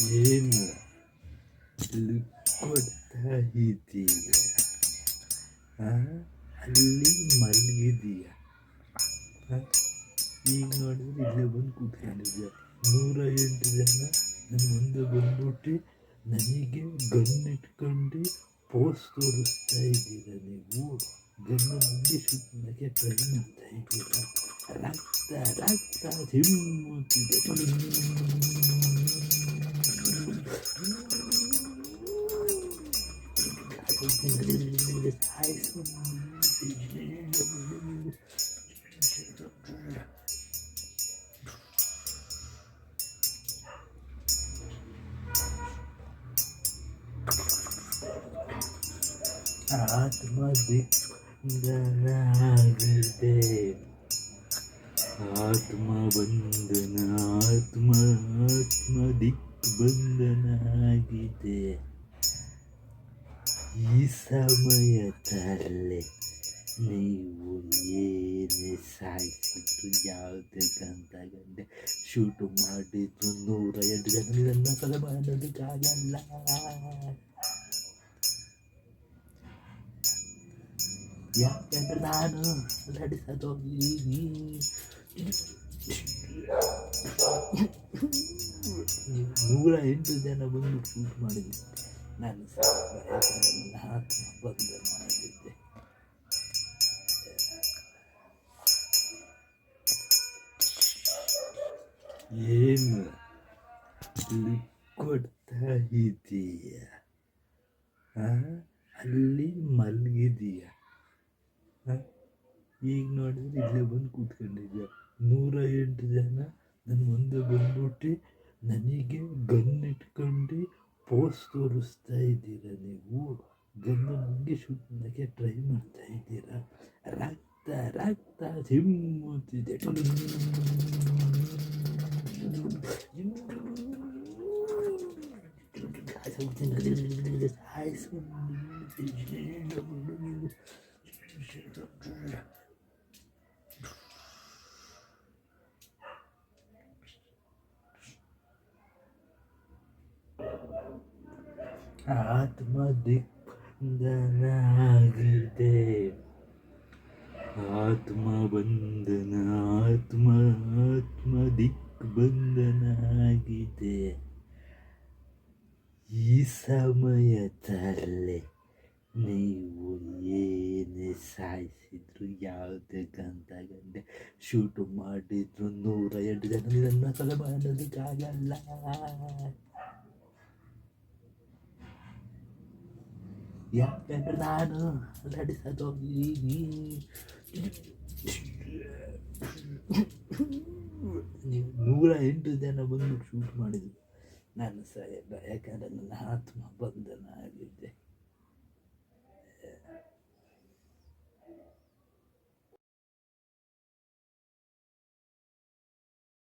ಏನು ಕೊಡ್ತಾ ಇದ್ದೀಯ? ಅಲ್ಲಿ ಮಲಗಿದೀಯ. ಈಗ ನೋಡಿದ್ರೆ ಇಲ್ಲೇ ಬಂದು ಕೂತ್ಕೊಂಡಿದ್ದೆ. 108 ಜನ ನನ್ನ ಮುಂದೆ ಬಂದ್ಬಿಟ್ಟು ನನಗೆ ಗನ್ನಿಟ್ಕೊಂಡು ಪೋಸ್ ತೋರಿಸ್ತಾ ಇದ್ದೀರ. ನೀವು ಗನ್ನು ಮುಂದೆ ಶೂಟ್ ಮಾಡೋಕ್ಕೆ ಟ್ರೈ ಮಾಡ್ತಾ ಇದ್ದೀರ. ರಕ್ತ ರಕ್ತ ಚಿಮ್ಮುತ್ತಿದೆ. ಆತ್ಮ ದಿಗ್ಬಂಧನಾಗಿದೆ. ಆತ್ಮ ಬಂಧನ ಆತ್ಮ ಆತ್ಮ ದಿಗ್ಬಂಧನಾಗಿದೆ. ಈ ಸಮಯದಲ್ಲಿ ನೀವು ಏನೇ ಸಾಯಿಸಿದ್ರು, ಯಾವುದೇ ಗಂಟೆ ಶೂಟು ಮಾಡಿದ್ರು 108 ಜನ ನನ್ನ ಕಲೆ ಮಾಡೋದಕ್ಕಾಗಲ್ಲ. ಯಾಕಂದ್ರೆ ನಾನು ನಡೆಸೋದೋಗಿದ್ದೀನಿ. 108 ಜನ ಬಂದು ಶೂಟ್ ಮಾಡಿದ್ರು. ನಾನು ನನ್ನ ಆತ್ಮ ಬಂಧನ ಆಗಿದ್ದೆ. ಏನು ಕೊಡ್ತಾ ಇದ್ದೀಯ? ಅಲ್ಲಿ ಮಲಗಿದೀಯ. ಈಗ ನೋಡಿದ್ರೆ ಇಲ್ಲೇ ಬಂದು ಕೂತ್ಕೊಂಡಿದ್ದೆ. 108 ಜನ ನನ್ನ ಮುಂದೆ ಬಂದ್ಬಿಟ್ಟು ನನಗೆ ಗನ್ನಿಟ್ಕೊಂಡು ಪೋಸ್ ತೋರಿಸ್ತಾ ಇದ್ದೀರ. ನೀವು ಗನ್ನು ಮುಂದೆ ಶೂಟ್ ಮಾಡೋಕ್ಕೆ ಟ್ರೈ ಮಾಡ್ತಾ ಇದ್ದೀರ. ರಕ್ತ ರಕ್ತ ಚಿಮ್ಮುತ್ತಿದೆ. ಆತ್ಮ ದಿಗ್ಬಂಧನಾಗಿದೆ. ಆತ್ಮ ಬಂಧನ ಆತ್ಮ ಆತ್ಮ ದಿಗ್ಬಂಧನಾಗಿದೆ. ಈ ಸಮಯದಲ್ಲಿ ನೀವು ಏನೇ ಸಾಯಿಸಿದ್ರು, ಯಾವುದೇ ಗಂಟೆ ಶೂಟು ಮಾಡಿದ್ರು 108 ಜನ ನನ್ನ ಕಲೆ ಮಾಡೋದಕ್ಕಾಗಲ್ಲ. ಯಾಕಂದ್ರೆ ನಾನು ನಡೆಸೋದೋಗಿದ್ದೀನಿ. 108 ಜನ ಬಂದು ಶೂಟ್ ಮಾಡಿದ್ರು. ನಾನು ಸಾಯಲ್ಲ, ಯಾಕಂದರೆ ನನ್ನ ಆತ್ಮ ಬಂಧನ ಆಗಿದ್ದೆ.